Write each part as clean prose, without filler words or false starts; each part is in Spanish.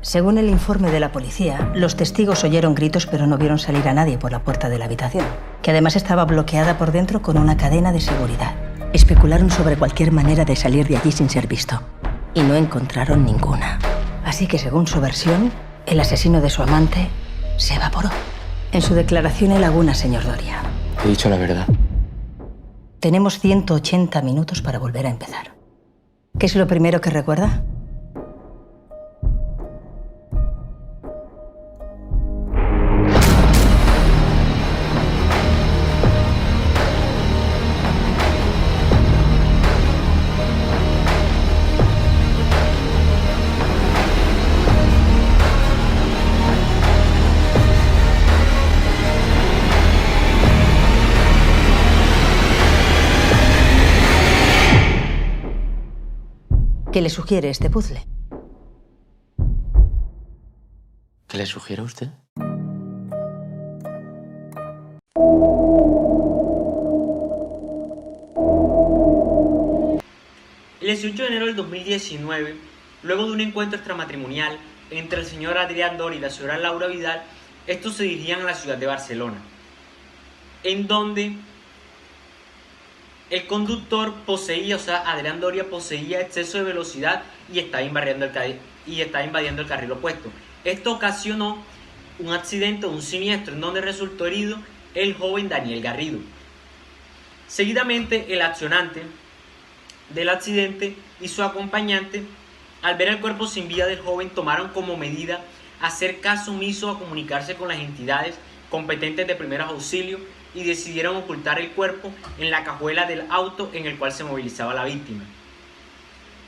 Según el informe de la policía, los testigos oyeron gritos pero no vieron salir a nadie por la puerta de la habitación, que además estaba bloqueada por dentro con una cadena de seguridad. Especularon sobre cualquier manera de salir de allí sin ser visto y no encontraron ninguna. Así que, según su versión, el asesino de su amante se evaporó. En su declaración en Laguna, señor Doria. He dicho la verdad. Tenemos 180 minutos para volver a empezar. ¿Qué es lo primero que recuerda? ¿Qué le sugiere este puzzle? ¿Qué le sugiere a usted? El 18 de enero del 2019, luego de un encuentro extramatrimonial entre el señor Adrián Doria y la señora Laura Vidal, estos se dirigían a la ciudad de Barcelona, en donde el conductor poseía, o sea, Adrián Doria poseía exceso de velocidad y estaba invadiendo el carril opuesto. Esto ocasionó un accidente o un siniestro en donde resultó herido el joven Daniel Garrido. Seguidamente, el accionante del accidente y su acompañante, al ver el cuerpo sin vida del joven, tomaron como medida hacer caso omiso a comunicarse con las entidades competentes de primeros auxilios y decidieron ocultar el cuerpo en la cajuela del auto en el cual se movilizaba la víctima.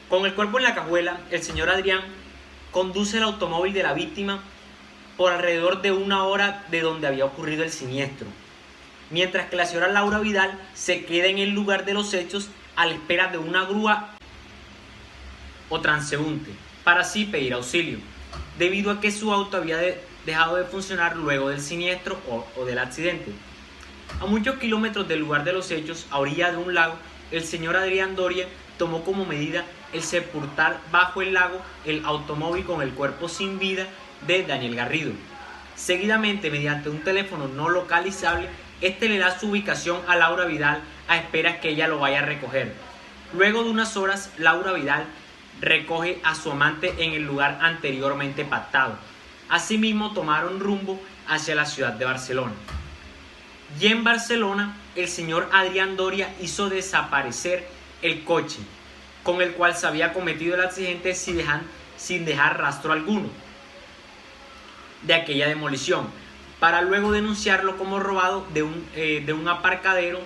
Con el cuerpo en la cajuela, el señor Adrián conduce el automóvil de la víctima por alrededor de una hora de donde había ocurrido el siniestro, mientras que la señora Laura Vidal se queda en el lugar de los hechos a la espera de una grúa o transeúnte para así pedir auxilio, debido a que su auto había dejado de funcionar luego del siniestro o del accidente. A muchos kilómetros del lugar de los hechos, a orilla de un lago, el señor Adrián Doria tomó como medida el sepultar bajo el lago el automóvil con el cuerpo sin vida de Daniel Garrido. Seguidamente, mediante un teléfono no localizable, este le da su ubicación a Laura Vidal a esperas que ella lo vaya a recoger. Luego de unas horas, Laura Vidal recoge a su amante en el lugar anteriormente pactado. Asimismo, tomaron rumbo hacia la ciudad de Barcelona. Y en Barcelona, el señor Adrián Doria hizo desaparecer el coche con el cual se había cometido el accidente sin dejar rastro alguno de aquella demolición, para luego denunciarlo como robado de un aparcadero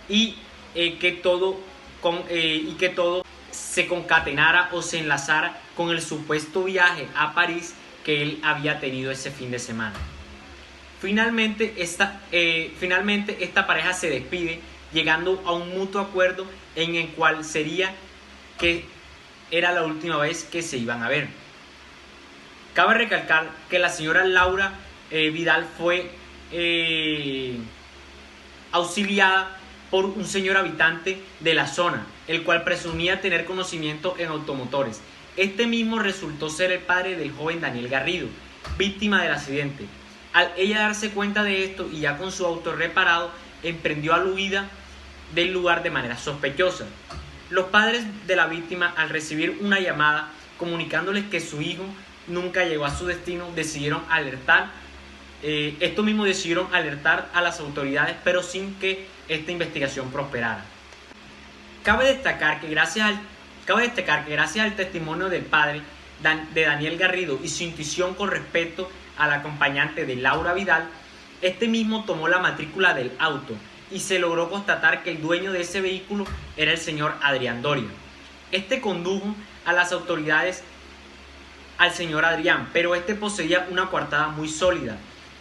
y que todo se concatenara o se enlazara con el supuesto viaje a París que él había tenido ese fin de semana. Finalmente esta pareja se despide, llegando a un mutuo acuerdo en el cual sería que era la última vez que se iban a ver. Cabe recalcar que la señora Laura Vidal fue auxiliada por un señor habitante de la zona, el cual presumía tener conocimiento en automotores. Este mismo resultó ser el padre del joven Daniel Garrido, víctima del accidente. Al ella darse cuenta de esto y ya con su auto reparado, emprendió a la huida del lugar de manera sospechosa. Los padres de la víctima, al recibir una llamada comunicándoles que su hijo nunca llegó a su destino, decidieron alertar a las autoridades, pero sin que esta investigación prosperara. Cabe destacar que gracias al testimonio del padre de Daniel Garrido y su intuición con respecto al acompañante de Laura Vidal, este mismo tomó la matrícula del auto y se logró constatar que el dueño de ese vehículo era el señor Adrián Doria. Este condujo a las autoridades al señor Adrián, pero este poseía una coartada muy sólida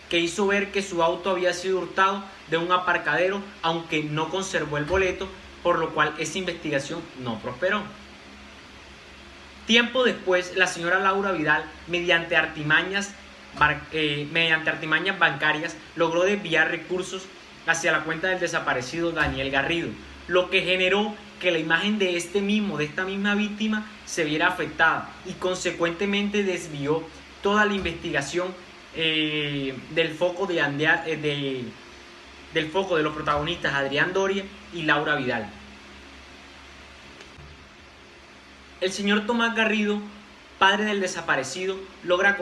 que hizo ver que su auto había sido hurtado de un aparcadero, aunque no conservó el boleto, por lo cual esa investigación no prosperó. Tiempo después, la señora Laura Vidal, mediante artimañas bancarias, logró desviar recursos hacia la cuenta del desaparecido Daniel Garrido, lo que generó que la imagen de esta misma víctima se viera afectada y consecuentemente desvió toda la investigación del foco de los protagonistas Adrián Doria y Laura Vidal. El señor Tomás Garrido, padre del desaparecido, logra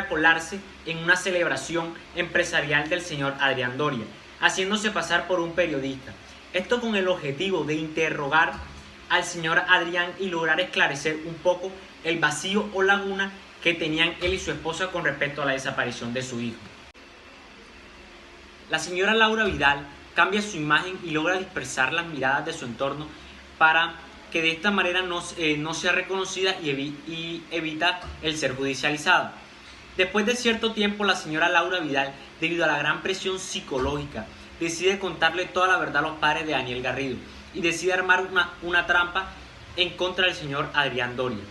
colarse en una celebración empresarial del señor Adrián Doria, haciéndose pasar por un periodista. Esto con el objetivo de interrogar al señor Adrián y lograr esclarecer un poco el vacío o laguna que tenían él y su esposa con respecto a la desaparición de su hijo. La señora Laura Vidal cambia su imagen y logra dispersar las miradas de su entorno para que de esta manera no sea reconocida y evita el ser judicializada. Después de cierto tiempo, la señora Laura Vidal, debido a la gran presión psicológica, decide contarle toda la verdad a los padres de Daniel Garrido y decide armar una trampa en contra del señor Adrián Doria.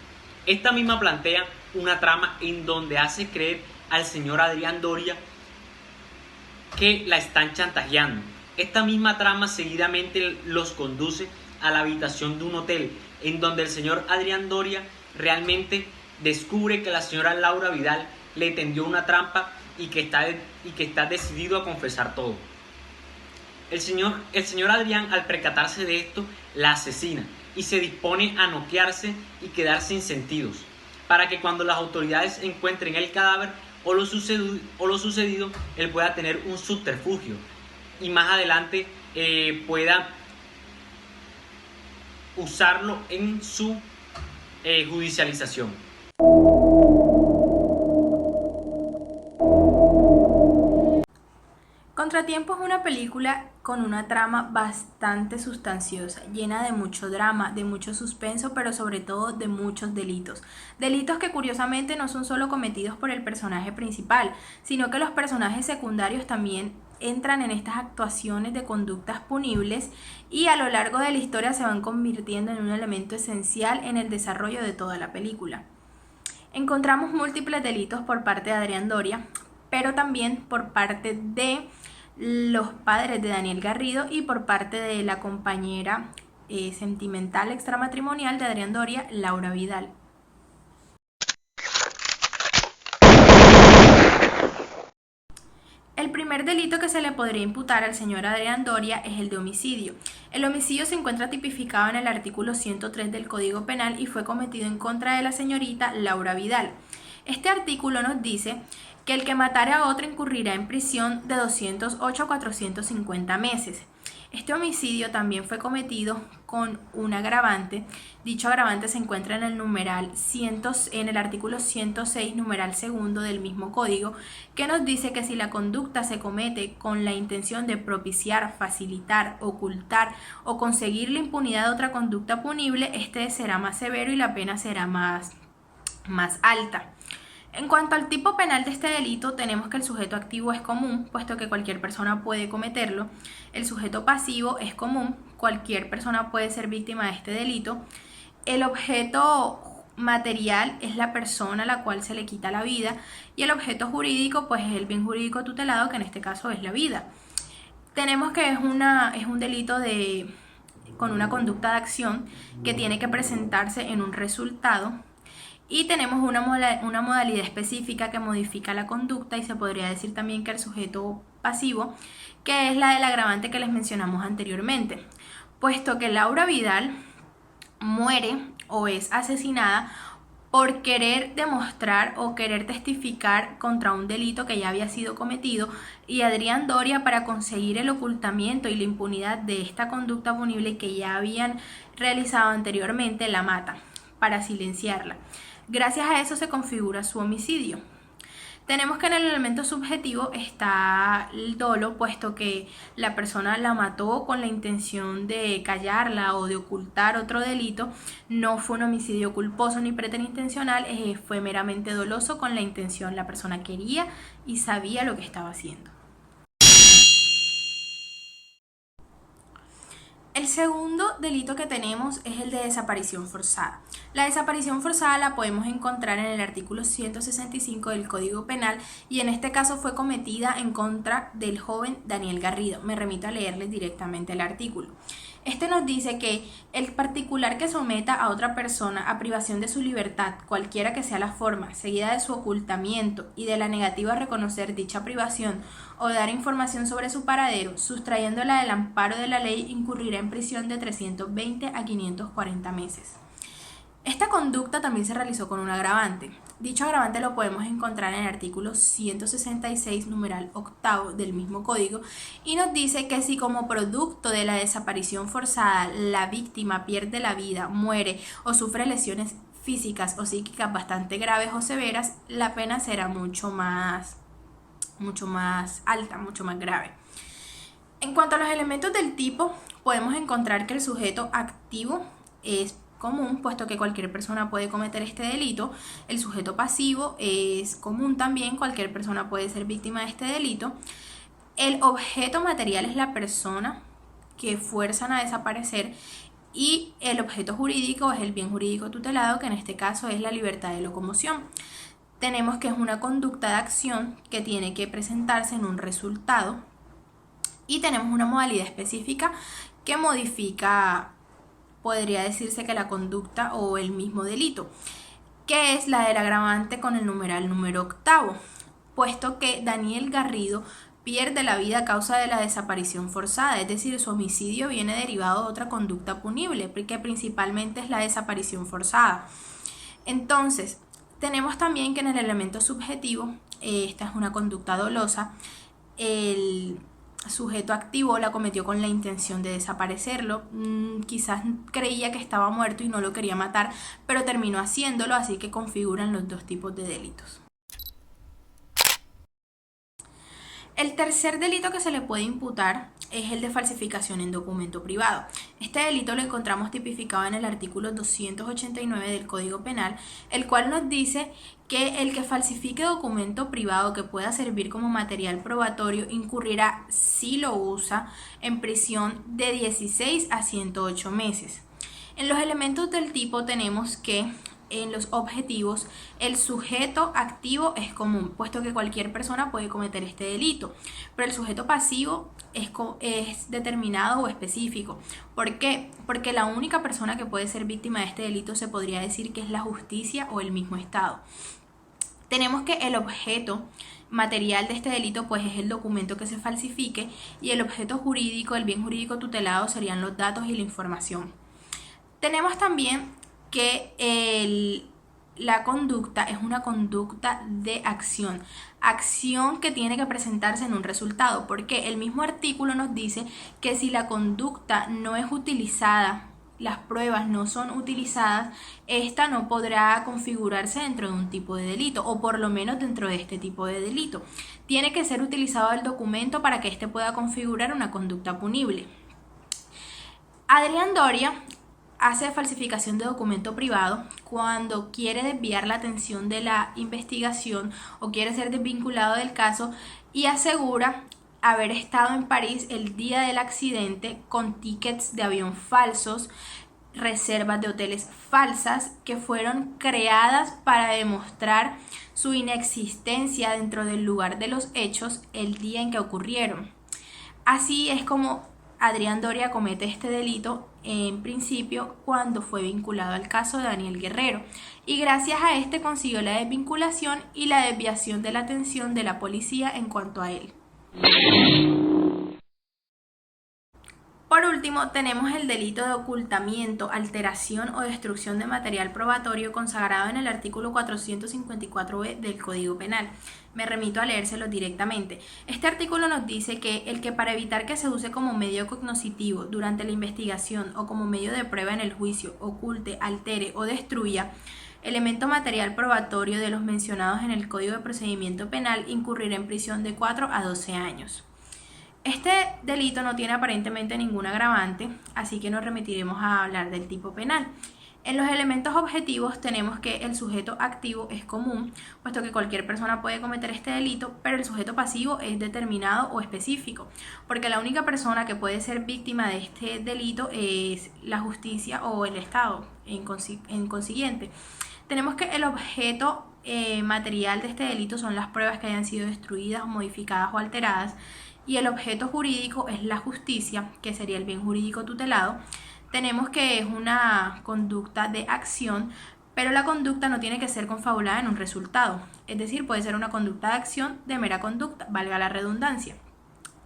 Esta misma plantea una trama en donde hace creer al señor Adrián Doria que la están chantajeando. Esta misma trama seguidamente los conduce a la habitación de un hotel en donde el señor Adrián Doria realmente descubre que la señora Laura Vidal le tendió una trampa y que está decidido a confesar todo. El señor Adrián, al percatarse de esto, la asesina y se dispone a noquearse y quedar sin sentidos, para que cuando las autoridades encuentren el cadáver o lo sucedido, él pueda tener un subterfugio y más adelante pueda usarlo en su judicialización. Contratiempo es una película con una trama bastante sustanciosa, llena de mucho drama, de mucho suspenso, pero sobre todo de muchos delitos. Delitos que curiosamente no son solo cometidos por el personaje principal, sino que los personajes secundarios también entran en estas actuaciones de conductas punibles y a lo largo de la historia se van convirtiendo en un elemento esencial en el desarrollo de toda la película. Encontramos múltiples delitos por parte de Adrián Doria, pero también por parte de los padres de Daniel Garrido y por parte de la compañera sentimental extramatrimonial de Adrián Doria, Laura Vidal. El primer delito que se le podría imputar al señor Adrián Doria es el de homicidio. El homicidio se encuentra tipificado en el artículo 103 del Código Penal y fue cometido en contra de la señorita Laura Vidal. Este artículo nos dice que el que matare a otro incurrirá en prisión de 208 a 450 meses. Este homicidio también fue cometido con un agravante. Dicho agravante se encuentra en el artículo 106, numeral segundo del mismo código, que nos dice que si la conducta se comete con la intención de propiciar, facilitar, ocultar o conseguir la impunidad de otra conducta punible, este será más severo y la pena será más alta. En cuanto al tipo penal de este delito, tenemos que el sujeto activo es común, puesto que cualquier persona puede cometerlo. El sujeto pasivo es común, cualquier persona puede ser víctima de este delito. El objeto material es la persona a la cual se le quita la vida y el objeto jurídico pues es el bien jurídico tutelado, que en este caso es la vida. Tenemos que es un delito con una conducta de acción que tiene que presentarse en un resultado. Y tenemos una modalidad específica que modifica la conducta y se podría decir también que el sujeto pasivo, que es la del agravante que les mencionamos anteriormente, puesto que Laura Vidal muere o es asesinada por querer demostrar o querer testificar contra un delito que ya había sido cometido y Adrián Doria, para conseguir el ocultamiento y la impunidad de esta conducta punible que ya habían realizado anteriormente, la mata para silenciarla. Gracias a eso se configura su homicidio. Tenemos que en el elemento subjetivo está el dolo, puesto que la persona la mató con la intención de callarla o de ocultar otro delito. No fue un homicidio culposo ni preterintencional, fue meramente doloso con la intención. La persona quería y sabía lo que estaba haciendo. El segundo delito que tenemos es el de desaparición forzada. La desaparición forzada la podemos encontrar en el artículo 165 del Código Penal y en este caso fue cometida en contra del joven Daniel Garrido. Me remito a leerles directamente el artículo. Este nos dice que el particular que someta a otra persona a privación de su libertad, cualquiera que sea la forma, seguida de su ocultamiento y de la negativa a reconocer dicha privación o dar información sobre su paradero, sustrayéndola del amparo de la ley, incurrirá en prisión de 320 a 540 meses. Esta conducta también se realizó con un agravante. Dicho agravante lo podemos encontrar en el artículo 166, numeral octavo del mismo código, y nos dice que si como producto de la desaparición forzada la víctima pierde la vida, muere o sufre lesiones físicas o psíquicas bastante graves o severas, la pena será mucho más alta, mucho más grave. En cuanto a los elementos del tipo, podemos encontrar que el sujeto activo es común, puesto que cualquier persona puede cometer este delito. El sujeto pasivo es común también, cualquier persona puede ser víctima de este delito. El objeto material es la persona que fuerzan a desaparecer, y el objeto jurídico es el bien jurídico tutelado, que en este caso es la libertad de locomoción. Tenemos que es una conducta de acción que tiene que presentarse en un resultado, y tenemos una modalidad específica que modifica, podría decirse que la conducta o el mismo delito, que es la del agravante con el numeral número octavo, puesto que Daniel Garrido pierde la vida a causa de la desaparición forzada, es decir, su homicidio viene derivado de otra conducta punible, que principalmente es la desaparición forzada. Entonces, tenemos también que en el elemento subjetivo, esta es una conducta dolosa, el sujeto activo la cometió con la intención de desaparecerlo, quizás creía que estaba muerto y no lo quería matar, pero terminó haciéndolo, así que configuran los dos tipos de delitos. El tercer delito que se le puede imputar es el de falsificación en documento privado. Este delito lo encontramos tipificado en el artículo 289 del Código Penal, el cual nos dice que el que falsifique documento privado que pueda servir como material probatorio incurrirá, si lo usa, en prisión de 16 a 108 meses. En los elementos del tipo tenemos que en los objetivos el sujeto activo es común, puesto que cualquier persona puede cometer este delito, pero el sujeto pasivo es determinado o específico. ¿Por qué? Porque la única persona que puede ser víctima de este delito se podría decir que es la justicia o el mismo Estado. Tenemos que el objeto material de este delito pues es el documento que se falsifique, y el objeto jurídico, el bien jurídico tutelado, serían los datos y la información. Tenemos también que la conducta es una conducta de acción que tiene que presentarse en un resultado, porque el mismo artículo nos dice que si la conducta no es utilizada, las pruebas no son utilizadas, esta no podrá configurarse dentro de un tipo de delito, o por lo menos dentro de este tipo de delito. Tiene que ser utilizado el documento para que éste pueda configurar una conducta punible. Adrián Doria hace falsificación de documento privado cuando quiere desviar la atención de la investigación o quiere ser desvinculado del caso, y asegura haber estado en París el día del accidente con tickets de avión falsos, reservas de hoteles falsas que fueron creadas para demostrar su inexistencia dentro del lugar de los hechos el día en que ocurrieron. Así es como Adrián Doria comete este delito en principio cuando fue vinculado al caso de Daniel Guerrero, y gracias a este consiguió la desvinculación y la desviación de la atención de la policía en cuanto a él. Por último, tenemos el delito de ocultamiento, alteración o destrucción de material probatorio consagrado en el artículo 454b del Código Penal. Me remito a leérselo directamente. Este artículo nos dice que el que para evitar que se use como medio cognoscitivo durante la investigación o como medio de prueba en el juicio, oculte, altere o destruya elemento material probatorio de los mencionados en el Código de Procedimiento Penal, incurrirá en prisión de 4 a 12 años. Este delito no tiene aparentemente ningún agravante, así que nos remitiremos a hablar del tipo penal. En los elementos objetivos tenemos que el sujeto activo es común, puesto que cualquier persona puede cometer este delito, pero el sujeto pasivo es determinado o específico, porque la única persona que puede ser víctima de este delito es la justicia o el Estado. En consiguiente, tenemos que el objeto material de este delito son las pruebas que hayan sido destruidas, modificadas o alteradas, y el objeto jurídico es la justicia, que sería el bien jurídico tutelado, tenemos que es una conducta de acción, pero la conducta no tiene que ser confabulada en un resultado, es decir, puede ser una conducta de acción de mera conducta, valga la redundancia.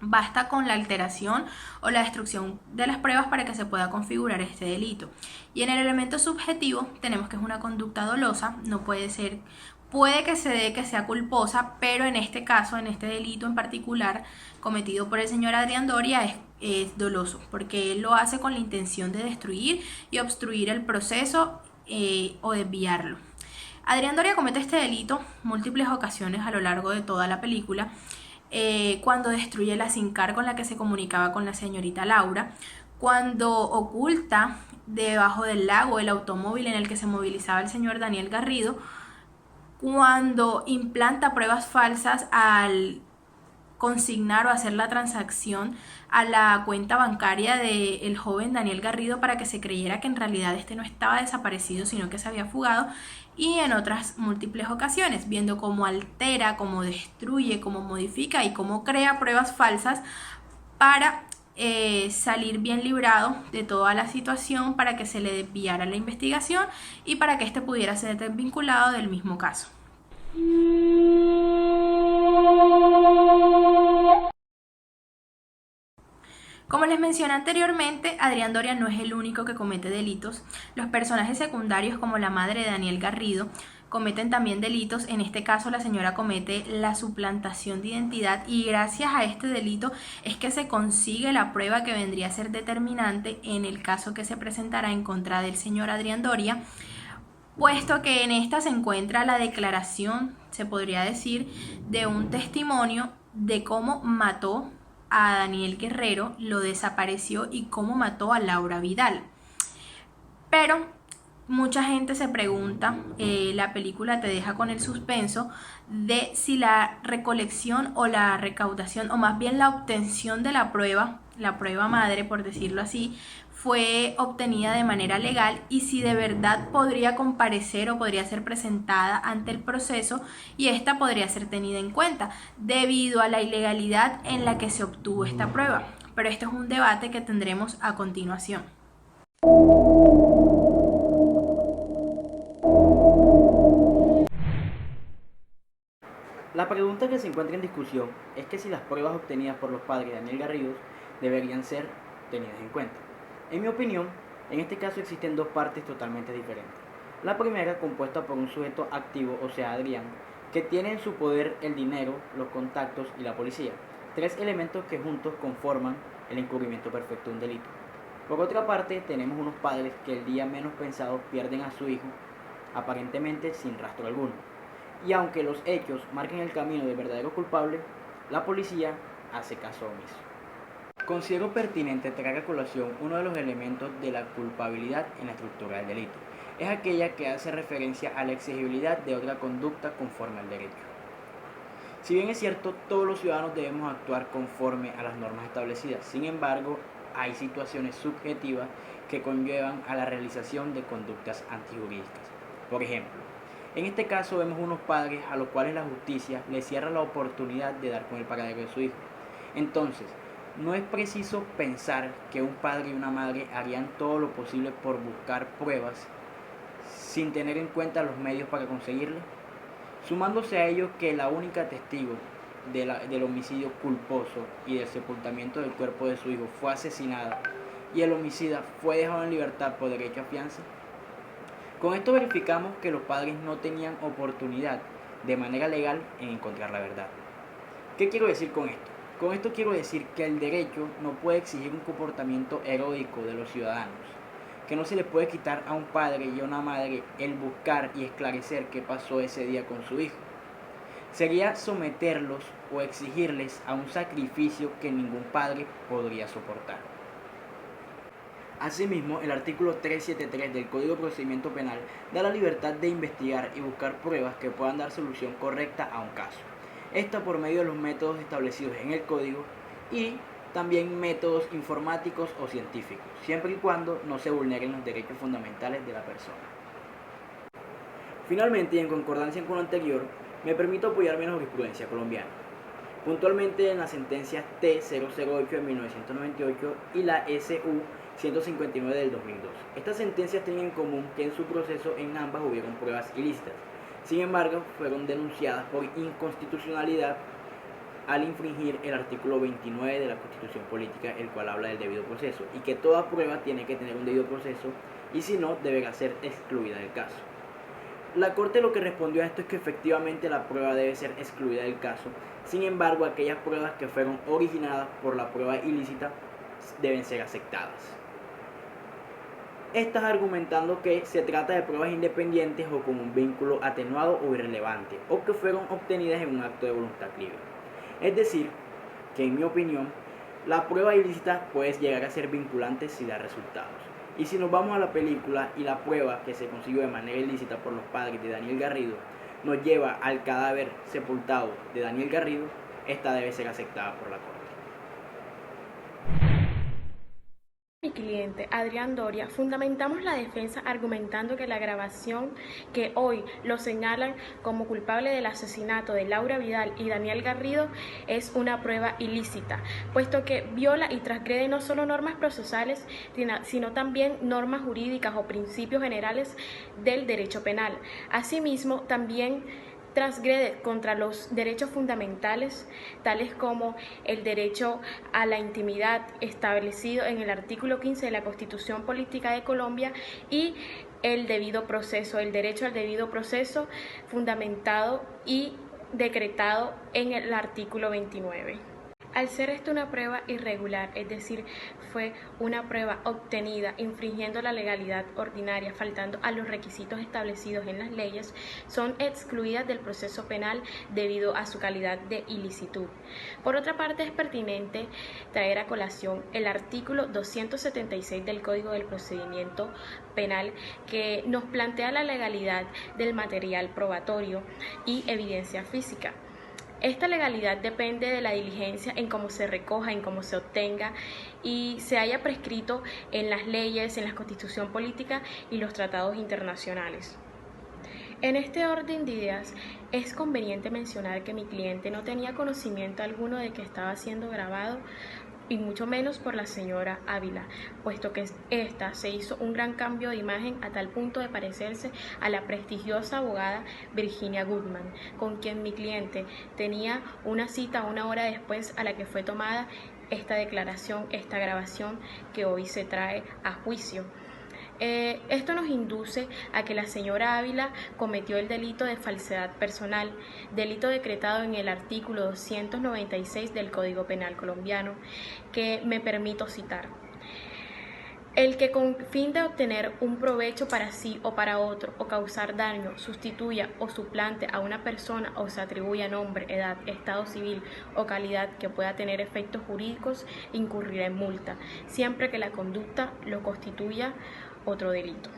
Basta con la alteración o la destrucción de las pruebas para que se pueda configurar este delito. Y en el elemento subjetivo tenemos que es una conducta dolosa, no puede ser, puede que se dé que sea culposa, pero en este caso, en este delito en particular cometido por el señor Adrián Doria es doloso, porque él lo hace con la intención de destruir y obstruir el proceso o desviarlo. Adrián Doria comete este delito múltiples ocasiones a lo largo de toda la película. Cuando destruye la SIM-card con la que se comunicaba con la señorita Laura, cuando oculta debajo del lago el automóvil en el que se movilizaba el señor Daniel Garrido, cuando implanta pruebas falsas al consignar o hacer la transacción a la cuenta bancaria del joven Daniel Garrido para que se creyera que en realidad este no estaba desaparecido, sino que se había fugado, y en otras múltiples ocasiones, viendo cómo altera, cómo destruye, cómo modifica y cómo crea pruebas falsas para salir bien librado de toda la situación, para que se le desviara la investigación y para que éste pudiera ser desvinculado del mismo caso. Como les mencioné anteriormente, Adrián Doria no es el único que comete delitos. Los personajes secundarios, como la madre de Daniel Garrido, cometen también delitos. En este caso, la señora comete la suplantación de identidad, y gracias a este delito es que se consigue la prueba que vendría a ser determinante en el caso que se presentará en contra del señor Adrián Doria, puesto que en esta se encuentra la declaración, se podría decir, de un testimonio de cómo mató a Daniel Guerrero, lo desapareció y cómo mató a Laura Vidal. Pero mucha gente se pregunta, la película te deja con el suspenso de si la recolección o la recaudación, o más bien la obtención de la prueba madre, por decirlo así, fue obtenida de manera legal, y si de verdad podría comparecer o podría ser presentada ante el proceso y esta podría ser tenida en cuenta debido a la ilegalidad en la que se obtuvo esta prueba. Pero esto es un debate que tendremos a continuación. La pregunta que se encuentra en discusión es que si las pruebas obtenidas por los padres de Daniel Garrido deberían ser tenidas en cuenta. En mi opinión, en este caso existen dos partes totalmente diferentes. La primera, compuesta por un sujeto activo, o sea Adrián, que tiene en su poder el dinero, los contactos y la policía, tres elementos que juntos conforman el encubrimiento perfecto de un delito. Por otra parte, tenemos unos padres que el día menos pensado pierden a su hijo, aparentemente sin rastro alguno. Y aunque los hechos marquen el camino del verdadero culpable, la policía hace caso omiso. Considero pertinente traer a colación uno de los elementos de la culpabilidad en la estructura del delito. Es aquella que hace referencia a la exigibilidad de otra conducta conforme al derecho. Si bien es cierto, todos los ciudadanos debemos actuar conforme a las normas establecidas, sin embargo, hay situaciones subjetivas que conllevan a la realización de conductas antijurídicas. Por ejemplo, en este caso vemos unos padres a los cuales la justicia les cierra la oportunidad de dar con el paradero de su hijo. Entonces, no es preciso pensar que un padre y una madre harían todo lo posible por buscar pruebas sin tener en cuenta los medios para conseguirlas, sumándose a ello que la única testigo del homicidio culposo y del sepultamiento del cuerpo de su hijo fue asesinada y el homicida fue dejado en libertad por derecho a fianza. Con esto verificamos que los padres no tenían oportunidad de manera legal en encontrar la verdad. ¿Qué quiero decir con esto? Con esto quiero decir que el derecho no puede exigir un comportamiento heroico de los ciudadanos, que no se le puede quitar a un padre y a una madre el buscar y esclarecer qué pasó ese día con su hijo. Sería someterlos o exigirles a un sacrificio que ningún padre podría soportar. Asimismo, el artículo 373 del Código de Procedimiento Penal da la libertad de investigar y buscar pruebas que puedan dar solución correcta a un caso. Esto por medio de los métodos establecidos en el Código y también métodos informáticos o científicos, siempre y cuando no se vulneren los derechos fundamentales de la persona. Finalmente, y en concordancia con lo anterior, me permito apoyarme en la jurisprudencia colombiana. puntualmente en las sentencias T-008 de 1998 y la SU 159 del 2002. Estas sentencias tienen en común que en su proceso en ambas hubieron pruebas ilícitas. Sin embargo, fueron denunciadas por inconstitucionalidad al infringir el artículo 29 de la Constitución Política, el cual habla del debido proceso, y que toda prueba tiene que tener un debido proceso y si no, deberá ser excluida del caso. La Corte lo que respondió a esto es que efectivamente la prueba debe ser excluida del caso. Sin embargo, aquellas pruebas que fueron originadas por la prueba ilícita deben ser aceptadas. Estas argumentando que se trata de pruebas independientes o con un vínculo atenuado o irrelevante, o que fueron obtenidas en un acto de voluntad libre. Es decir, que en mi opinión, la prueba ilícita puede llegar a ser vinculante si da resultados. Y si nos vamos a la película y la prueba que se consiguió de manera ilícita por los padres de Daniel Garrido nos lleva al cadáver sepultado de Daniel Garrido, esta debe ser aceptada por la Corte. Mi cliente, Adrián Doria, fundamentamos la defensa argumentando que la grabación que hoy lo señalan como culpable del asesinato de Laura Vidal y Daniel Garrido es una prueba ilícita, puesto que viola y transgrede no solo normas procesales, sino también normas jurídicas o principios generales del derecho penal. Asimismo, también transgrede contra los derechos fundamentales, tales como el derecho a la intimidad establecido en el artículo 15 de la Constitución Política de Colombia y el debido proceso, el derecho al debido proceso fundamentado y decretado en el artículo 29. Al ser esto una prueba irregular, es decir, fue una prueba obtenida infringiendo la legalidad ordinaria, faltando a los requisitos establecidos en las leyes, son excluidas del proceso penal debido a su calidad de ilicitud. Por otra parte, es pertinente traer a colación el artículo 276 del Código del Procedimiento Penal, que nos plantea la legalidad del material probatorio y evidencia física. Esta legalidad depende de la diligencia en cómo se recoja, en cómo se obtenga y se haya prescrito en las leyes, en la Constitución Política y los tratados internacionales. En este orden de ideas, es conveniente mencionar que mi cliente no tenía conocimiento alguno de que estaba siendo grabado y mucho menos por la señora Ávila, puesto que ésta se hizo un gran cambio de imagen a tal punto de parecerse a la prestigiosa abogada Virginia Goodman, con quien mi cliente tenía una cita una hora después a la que fue tomada esta declaración, esta grabación que hoy se trae a juicio. Esto nos induce a que la señora Ávila cometió el delito de falsedad personal, delito decretado en el artículo 296 del Código Penal colombiano, que me permito citar. El que con fin de obtener un provecho para sí o para otro o causar daño, sustituya o suplante a una persona o se atribuya nombre, edad, estado civil o calidad que pueda tener efectos jurídicos, incurrirá en multa, siempre que la conducta lo constituya otro delito.